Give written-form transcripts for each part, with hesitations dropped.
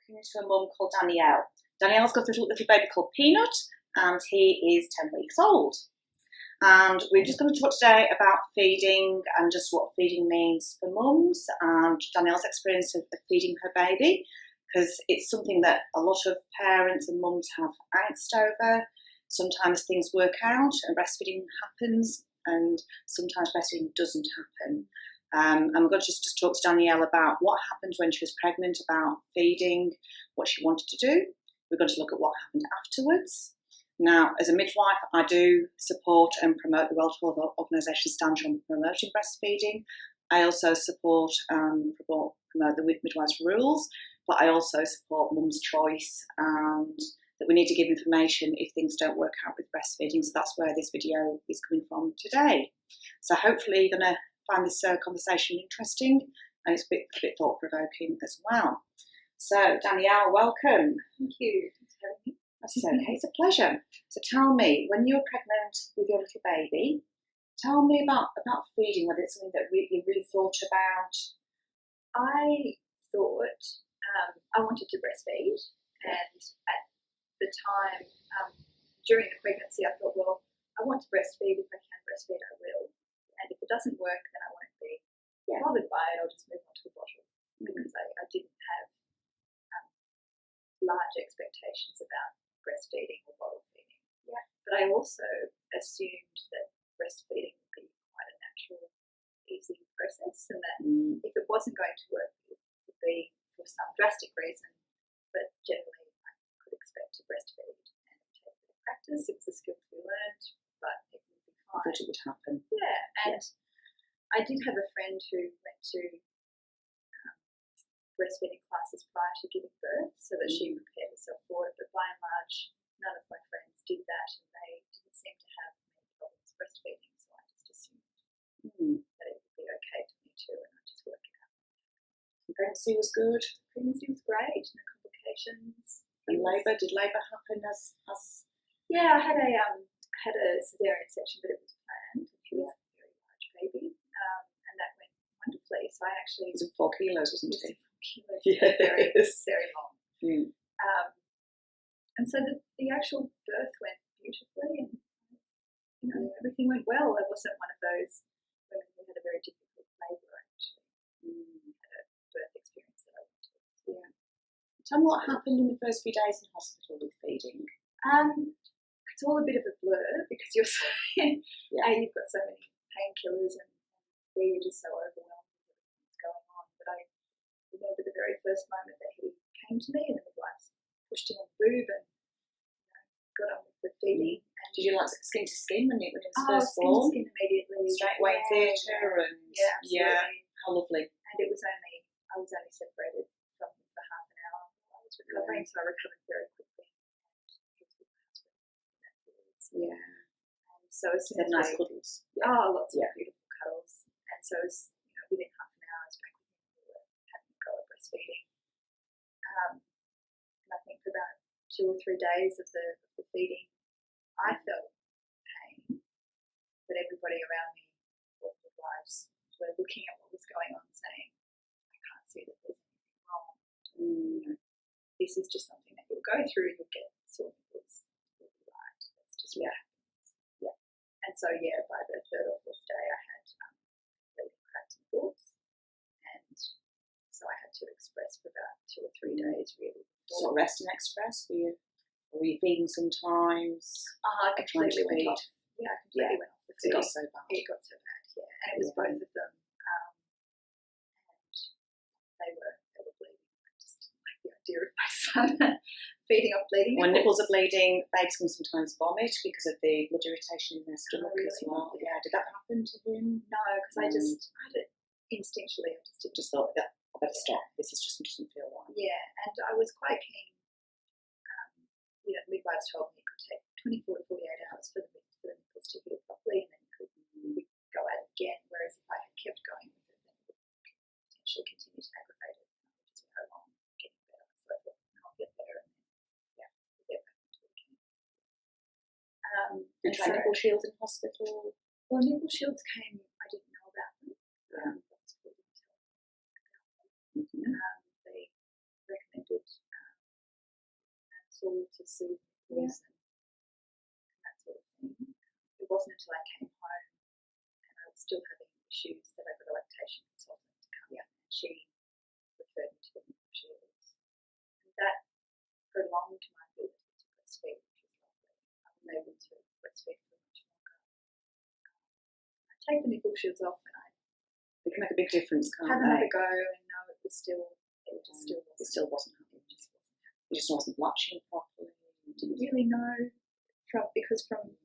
talking to a mum called Danielle. Danielle's got a little baby called Peanut, and he is 10 weeks old. And we're just going to talk today about feeding and just what feeding means for mums and Danielle's experience of feeding her baby, because it's something that a lot of parents and mums have angst over. Sometimes things work out and breastfeeding happens, and sometimes breastfeeding doesn't happen. And we're going to just talk to Danielle about what happened when she was pregnant, about feeding, what she wanted to do. We're going to look at what happened afterwards. Now, as a midwife, I do support and promote the World Health Organization standard on promoting breastfeeding. I also support and promote the midwives' rules, but I also support mum's choice and that we need to give information if things don't work out with breastfeeding. So that's where this video is coming from today. So hopefully you're going to find this conversation interesting, and it's a bit thought-provoking as well. So Danielle, welcome. Thank you. Thanks for having me. That's okay, it's a pleasure. So tell me, when you were pregnant with your little baby, tell me about feeding, whether it's something that you really thought about. I thought I wanted to breastfeed, and at the time, during the pregnancy, I thought, well, I want to breastfeed. If I can breastfeed, I will. And if it doesn't work, then I won't be bothered by it. I'll just move on to a bottle, because I didn't have large expectations about breastfeeding or bottle feeding. Yeah. But I also assumed that breastfeeding would be quite a natural, easy process, and that if it wasn't going to work, it would be for some drastic reason. But generally, I could expect to breastfeed, and it would take a bit of practice. It was a skill to be learned, but it would be fine. I thought it would happen. Yeah, and I did have a friend who went to breastfeeding classes prior to giving birth so that she prepared herself for it, but by and large, none of my friends did that, and they didn't seem to have many problems breastfeeding, so I just assumed that it would be okay for me too, and I'd just work it out. The pregnancy was good? The pregnancy was great, no complications. And labour, did labour happen as? Yeah, I had a cesarean section, but it was planned. It was a very large baby, and that went wonderfully. So I actually... It was 4 kilos, wasn't it? Yes. Very, very long. And so the actual birth went beautifully, and everything went well. I wasn't one of those women who had a very difficult labour. Actually, had a birth experience that I wanted. Yeah. Tell me what happened in the first few days in hospital with feeding. It's all a bit of a blur, because you're so you've got so many painkillers, and you're just so overwhelmed with what's going on. But I remember the very first moment that he came to me, and the midwife pushed him on the boob and got on with the feeding. And did you like skin to skin when it was first skin born? to skin immediately. Straight away in theatre and absolutely. How lovely. And I was only separated from him for half an hour while I was recovering, so I recovered very quickly. And he was with my husband afterwards. Yeah. And so as soon as nice cuddles. Lots of beautiful cuddles. And so as within half an hour I was back with him, we were having a go at breastfeeding. And I think for about 2 or 3 days of the feeding, I felt pain, but everybody around me, all the midwives, were looking at what was going on, saying, I can't see that there's anything wrong. This is just something that you'll go through. You'll get sore nipples. You'll be right. That's just what happens. Yeah. And so, by the 3rd or 4th day, I had bleeding, cracked nipples, and so I had to express for about 2 or 3 days, really. So rest and express? Were you feeding sometimes? I completely went off. Yeah, I completely went off the feeding. It got so bad. It got so bad, and it was both of them, and they were bleeding. I just didn't like the idea of my son feeding off bleeding. When nipples are bleeding, babies can sometimes vomit because of the blood irritation in their stomach as well. Yeah, did that happen to him? No, because I had it instinctually. I just thought that I better stop. This doesn't feel right. Yeah, and I was quite keen. The midwives told me it could take 24 to 48 hours for the nipples to heal properly, and then you could go at it again. Whereas if I had kept going with it, then it would potentially continue to aggravate it, which is where I'm getting better. So I thought, I'll get better, and then we'll get back into it again. And try nipple shields in hospital? Well, nipple shields came. I didn't know about them. They recommended tool to soothe nipples and that sort of thing. It wasn't until I came home and I was still having issues that I got a lactation consultant to come in, and she referred me to the nipple shields. And that prolonged my ability to breastfeed, which was lovely. I was able to breastfeed for much longer. I take the nipple shields off and I They can make a big difference, can't have they? another go, and no, it still wasn't happening. It just wasn't latching properly. Didn't really know because from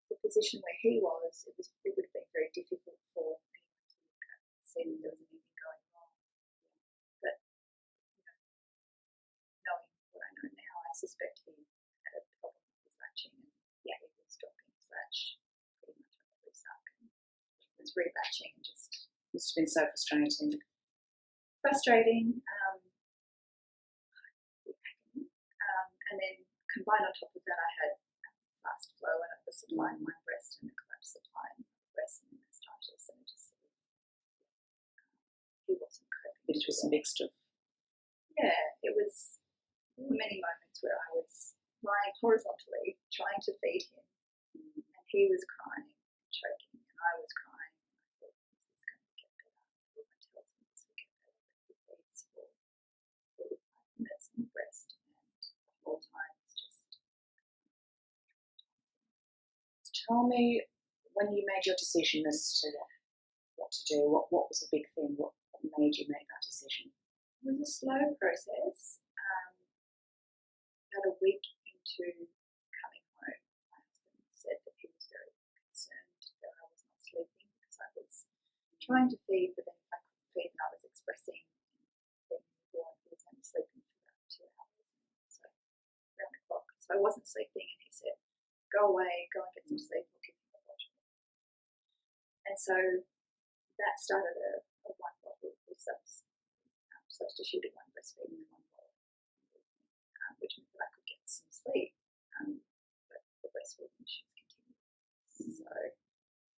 the position where he was, it would have been very difficult for anyone to look at and see that there was anything going wrong. But knowing what I know now, I suspect he had a problem with his latching, and he was dropping his latch pretty much on every suck, and was relatching and just Must have been so frustrating. And then combined on top of that, I had fast flow and the supply in one breast and the collapsed supply in the other breast and mastitis, and he wasn't coping. It was some big stuff. Yeah, it was many moments where I was lying horizontally trying to feed him, and he was crying and choking, and I was crying, and I thought, is this going to get better? Everyone tells me this will get better, but he feeds for 45 minutes on the breast, and the whole time it's just. Tell me, when you made your decision as to what to do, what was the big thing? What made you make that decision? It was a slow process. About a week into coming home, my husband said that he was very concerned that I was not sleeping because I was trying to feed, but then if I couldn't feed and I was expressing and being newborn, he was only sleeping for about 2 hours. So around the clock. So I wasn't sleeping, and he said, go away, go and get some sleep, we'll give you a bottle. And so that started a one bottle with substituted one breastfeeding and one bottle, which meant that I could get some sleep, but the breastfeeding issues continued. So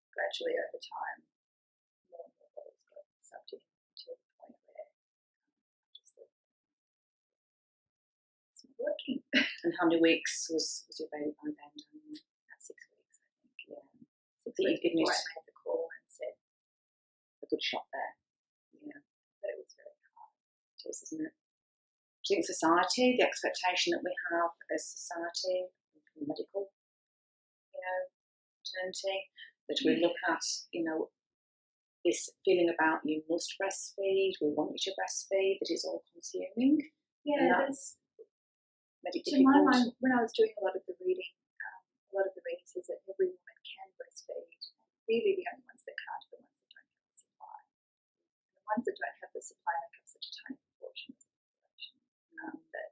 gradually over time, more and more bottles got subbed in until the point where I just thought, it's not working. And how many weeks was your baby by then? About 6 weeks, I think. Yeah. 6 weeks before I made the call and said, A good shot there. Yeah. but it was very hard. It is, isn't it? Do you think society, the expectation that we have as society, medical, maternity, that we look at, this feeling about you must breastfeed, we want you to breastfeed, that it's all consuming? Yeah, that's to my mind, when I was doing a lot of the reading, a lot of the reading says that every woman can breastfeed. Really, the only ones that can't are the ones that don't have the supply. And the ones that don't have the supply make up such a tiny proportion of the population that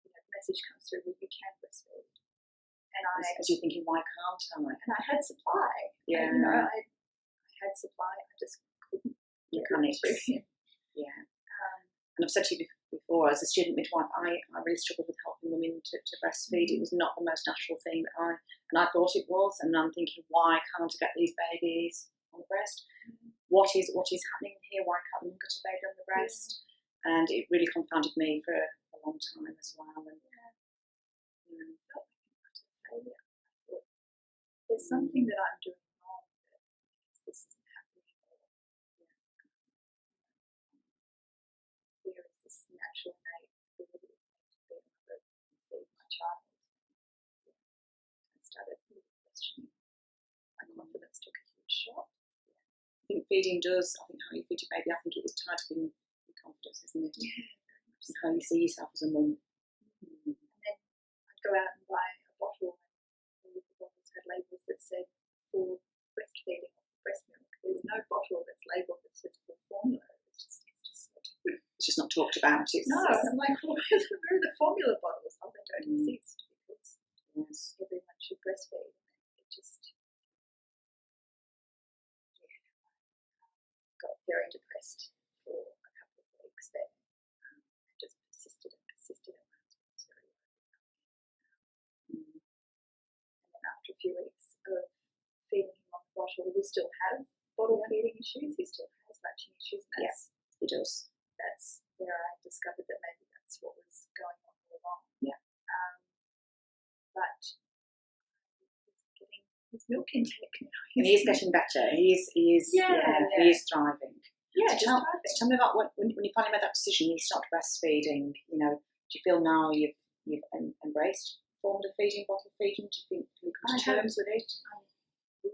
the message comes through, well, you can breastfeed. And as you're thinking, why can't I? And I had supply. Yeah. I had supply. I just couldn't. Mechanics. Yeah. And I've said to you before, as a student midwife, I really struggled with helping women to breastfeed. It was not the most natural thing and I thought it was. And I'm thinking, why can't I get these babies on the breast? What is happening here? Why can't we get a baby on the breast? And it really confounded me for a long time as well. And there's something that I'm doing wrong that this isn't happening, or where is this natural innate ability to be a mother and feed my child? I started really questioning. My confidence took a huge shot. I think feeding does, I think how you feed your baby, I think it is tied up in confidence, isn't it? Yeah. And how you see yourself as a mum. And then I'd go out and buy a bottle, and all of the bottles had labels that said for breastfeeding or breast milk. There's no bottle that's labelled that says for formula. It's just not talked about. No, I'm like, well, where are the formula bottles? Oh, they don't exist because everyone should breastfeed. And it just, got very depressed for a couple of weeks there. And just persisted and persisted, and my husband was very worried. And then after a few weeks of feeding him on the bottle, we still have bottle feeding issues. He still has latching issues. And he does. That's where I discovered that maybe that's what was going on all along. Yeah. his milk intake now. And he is getting better. He is thriving. Yeah, So tell me about when you finally made that decision, you started breastfeeding. You know, do you feel now you've embraced formula feeding, bottle feeding? Do you think you come to terms with it? I'm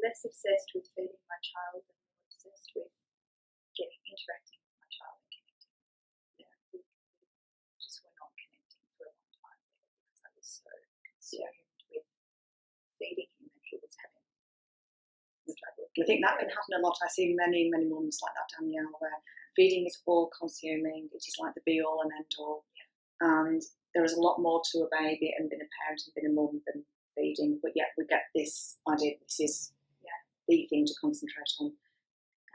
less obsessed with feeding my child and more obsessed with interacting with my child and connecting. Yeah, we just were not connecting for a long time there because I was so consumed with feeding him and he was having struggle. I think that can happen a lot. I see many mums like that, Danielle, where feeding is all consuming. It is like the be all and end all. And there is a lot more to a baby and being a parent and being a mum than feeding. But yet we get this idea this is the thing to concentrate on.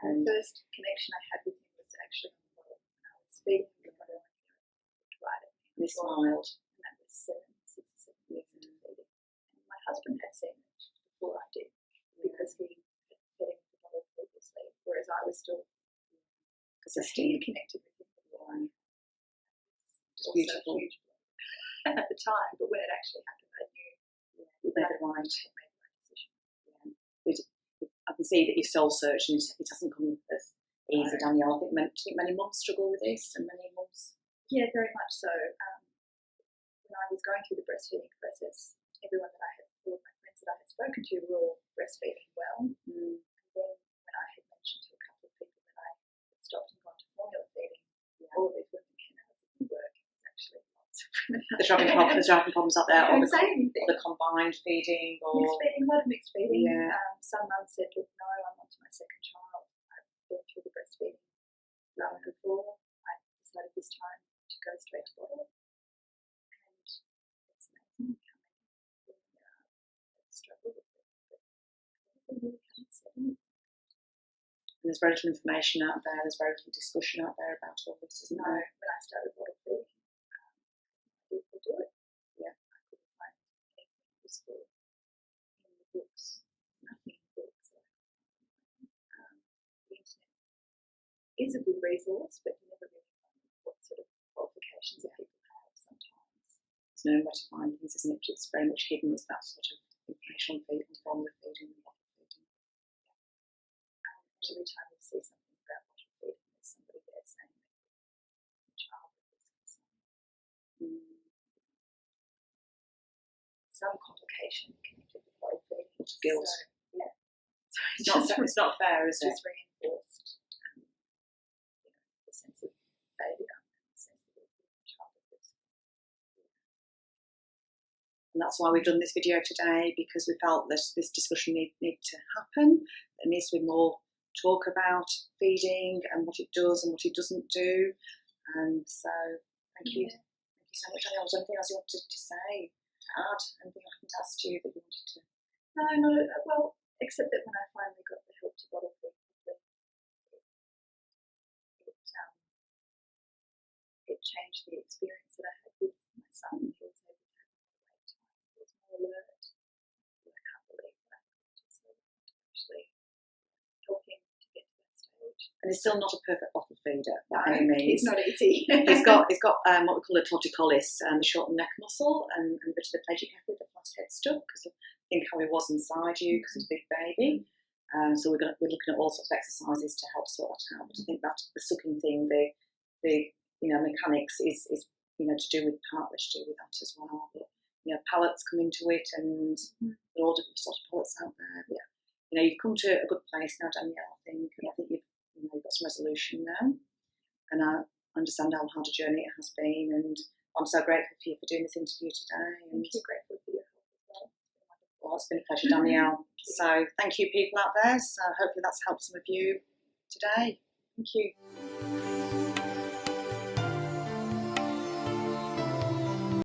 The first connection I had with him was actually on the bottle. I was feeding him the bottle and he looked right at me. And he smiled. And that was 6 or 7 weeks into feeding. And my husband had seen it before I did because he had fed him the bottle previously, whereas I was still persisting. Connected with him before. Just beautiful. Huge at the time, but when it actually happened, I knew you made the right decision. I can see that you've soul searched and it hasn't come as easy, Danielle. I think many mums struggle with this, and many mums. Yeah, very much so. When I was going through the breastfeeding process, all of my friends that I had spoken to were all breastfeeding well. And then when I had mentioned to a couple of people that I had stopped and gone to formula feeding, all of these women came out of the work. It was actually lots of women. There's having problems out there, or the combined feeding, or mixed feeding, a lot of mixed feeding. Yeah. Some mums said, "Look, no, I'm on to my second child. I've been through the breastfeeding before. I decided this time to go straight to bottle." And it's amazing how many women there are that struggle with it, but they really haven't said anything. And there's very little information out there. There's very little discussion out there about all this, isn't there? When I started bottle feeding, people do it. Yeah, I couldn't find anything useful in the books. Nothing in the books. The internet is a good resource, but you never really know what sort of qualifications that people have sometimes. There's no where to find things, isn't it? It's very much hidden. It's that sort of information on feeding, formula feeding, and bottle feeding. Every time you see something about bottle feeding, there's somebody there saying that the child is concerned. Some complication connected with bottle feeding. Guilt. So, yeah. So it's not fair, is it? Just reinforced the sense of failure and the sense that the child is risk. And that's why we've done this video today, because we felt that this discussion needed to happen. There needs to be more talk about feeding and what it does and what it doesn't do. And so thank you so much, Danielle. Was there anything else you wanted to say? Add anything I haven't asked you that you wanted to? No, well, except that when I finally got the help to bottle feed properly, it changed the experience that I had with my son. He was able to have more wait time. He was more alert. I can't believe that I could just actually help him to get to that stage. And he's still not a perfect bottle feeder by any means. It's not easy. He's got what we call a torticollis, the shortened neck muscle, and a bit of the plagioclavic, the flat head stuff, because of think how he was inside you, because he's a big baby. So we're looking at all sorts of exercises to help sort that out. But I think that the sucking thing, the mechanics is to do with partly to do with that as well. But pallets come into it, and there are all different sorts of pallets out there. But, you've come to a good place now, Danielle. I think you've got some resolution now, and I understand how hard a journey it has been. And I'm so grateful for you for doing this interview today. And I'm grateful for your help as well. Well, it's been a pleasure, Danielle. So thank you, people out there. So hopefully that's helped some of you today. Thank you.